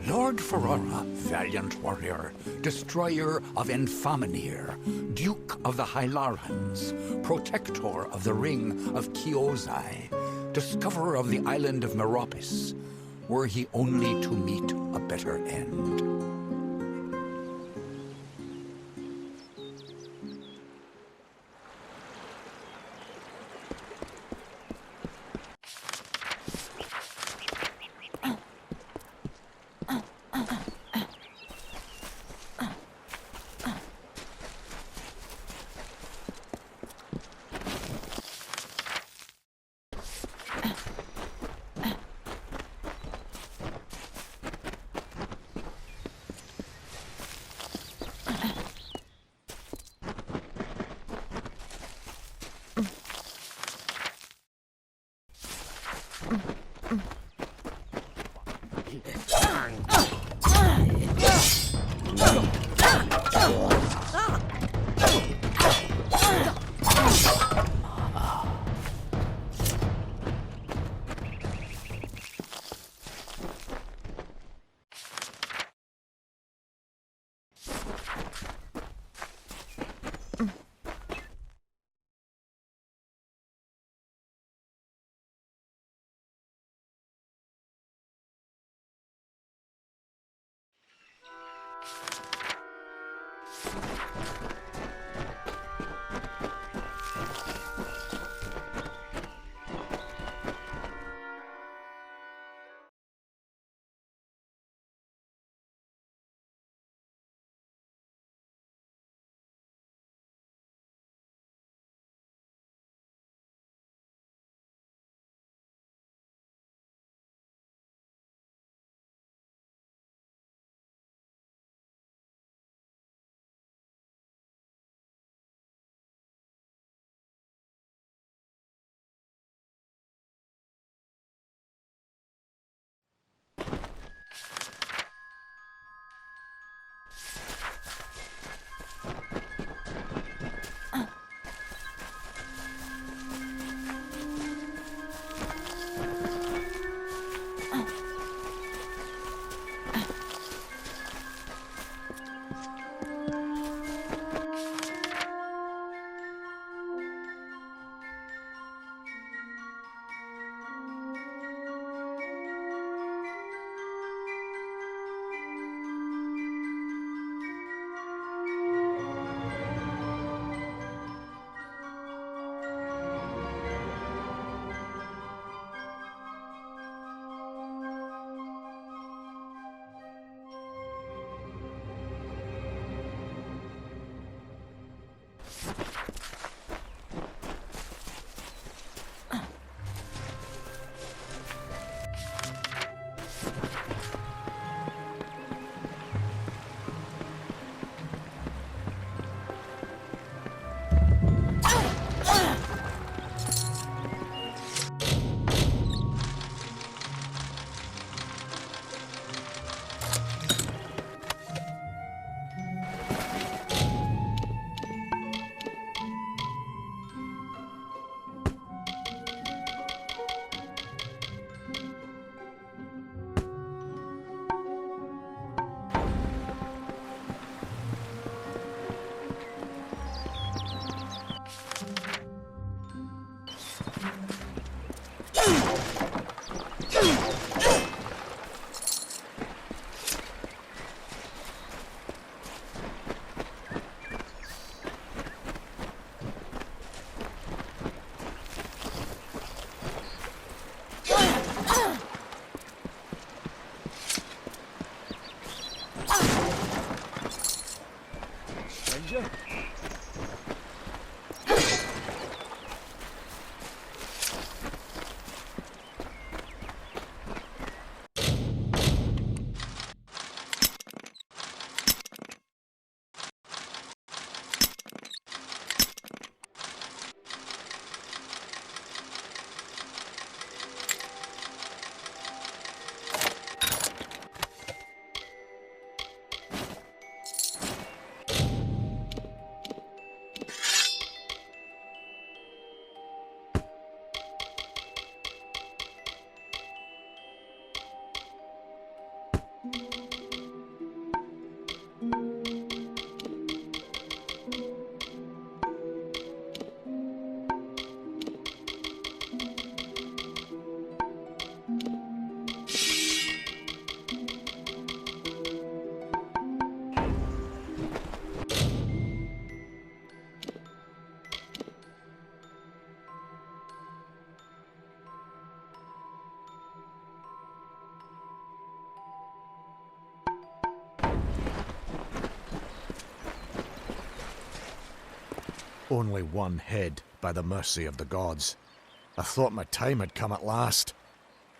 Lord Ferrara, valiant warrior, destroyer of Enfaminir, Duke of the Hylarans, protector of the Ring of Chiozai, discoverer of the island of Meropis, were he only to meet a better end. Only one head, by the mercy of the gods. I thought my time had come at last.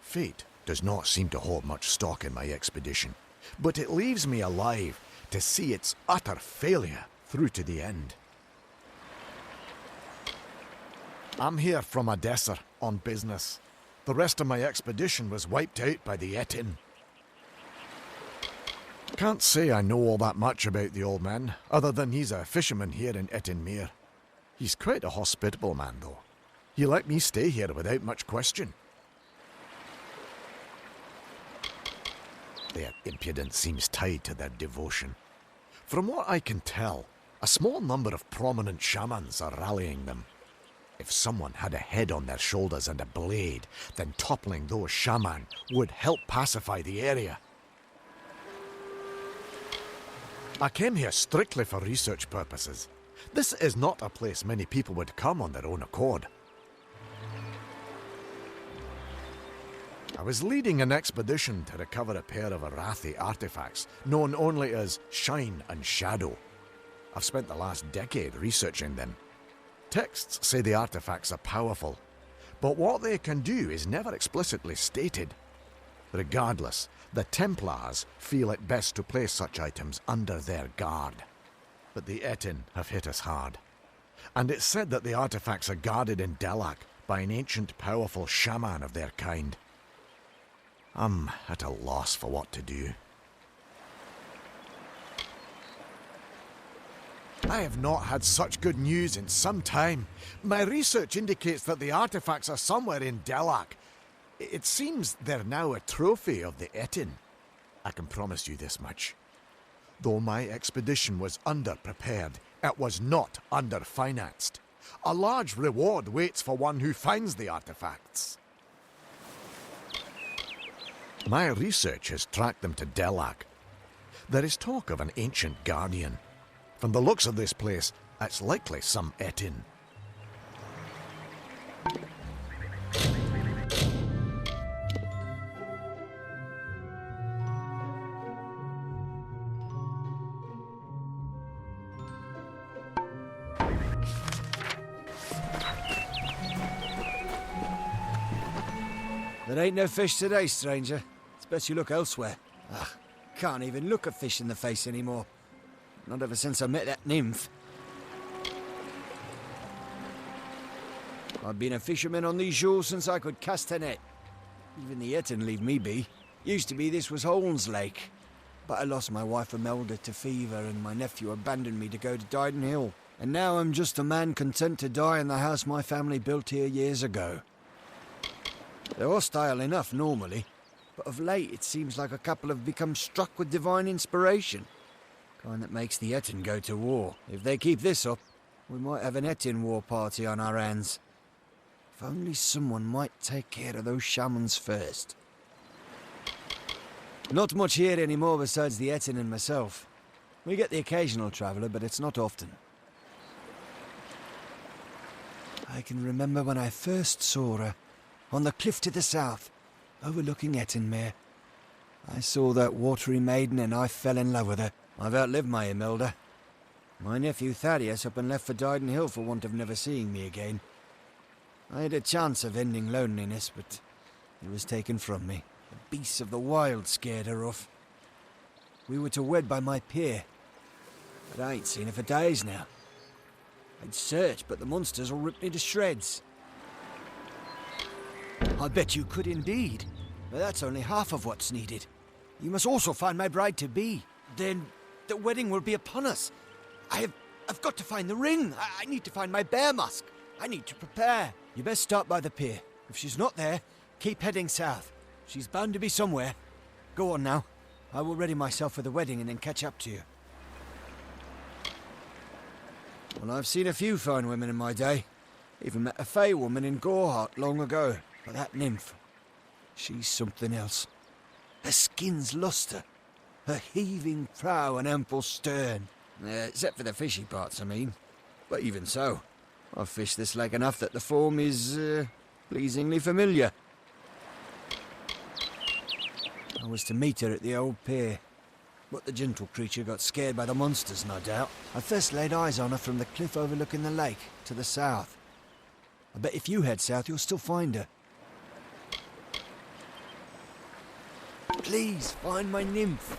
Fate does not seem to hold much stock in my expedition, but it leaves me alive to see its utter failure through to the end. I'm here from Odessa on business. The rest of my expedition was wiped out by the Etin. Can't say I know all that much about the old man, other than he's a fisherman here in Etinmere. He's quite a hospitable man, though. He let me stay here without much question. Their impudence seems tied to their devotion. From what I can tell, a small number of prominent shamans are rallying them. If someone had a head on their shoulders and a blade, then toppling those shaman would help pacify the area. I came here strictly for research purposes. This is not a place many people would come on their own accord. I was leading an expedition to recover a pair of Arathi artifacts, known only as Shine and Shadow. I've spent the last decade researching them. Texts say the artifacts are powerful, but what they can do is never explicitly stated. Regardless, the Templars feel it best to place such items under their guard. But the Etin have hit us hard. And it's said that the artifacts are guarded in Delak by an ancient powerful shaman of their kind. I'm at a loss for what to do. I have not had such good news in some time. My research indicates that the artifacts are somewhere in Delak. It seems they're now a trophy of the Etin. I can promise you this much. Though my expedition was underprepared, it was not underfinanced. A large reward waits for one who finds the artifacts. My research has tracked them to Delak. There is talk of an ancient guardian. From the looks of this place, it's likely some Etin. There ain't no fish today, stranger. It's best you look elsewhere. Ugh, can't even look a fish in the face anymore. Not ever since I met that nymph. I've been a fisherman on these shores since I could cast a net. Even the Etin leave me be. Used to be this was Holmes Lake. But I lost my wife Imelda to fever and my nephew abandoned me to go to Dyden Hill. And now I'm just a man content to die in the house my family built here years ago. They're hostile enough normally, but of late it seems like a couple have become struck with divine inspiration. Kind that makes the Etin go to war. If they keep this up, we might have an Etin war party on our hands. If only someone might take care of those shamans first. Not much here anymore besides the Etin and myself. We get the occasional traveller, but it's not often. I can remember when I first saw her, on the cliff to the south, overlooking Etinmere. I saw that watery maiden and I fell in love with her. I've outlived my Imelda. My nephew Thaddeus up and left for Dyden Hill for want of never seeing me again. I had a chance of ending loneliness, but it was taken from me. The beasts of the wild scared her off. We were to wed by my pier, but I ain't seen her for days now. I'd searched, but the monsters all ripped me to shreds. I bet you could indeed, but that's only half of what's needed. You must also find my bride-to-be. Then the wedding will be upon us. I've got to find the ring. I need to find my bear mask. I need to prepare. You best start by the pier. If she's not there, keep heading south. She's bound to be somewhere. Go on now. I will ready myself for the wedding and then catch up to you. Well, I've seen a few fine women in my day. Even met a fey woman in Gorehart long ago. But that nymph, she's something else. Her skin's lustre, her heaving prow and ample stern. Except for the fishy parts, I mean. But even so, I've fished this lake enough that the form is, pleasingly familiar. I was to meet her at the old pier. But the gentle creature got scared by the monsters, no doubt. I first laid eyes on her from the cliff overlooking the lake, to the south. I bet if you head south, you'll still find her. Please, find my nymph.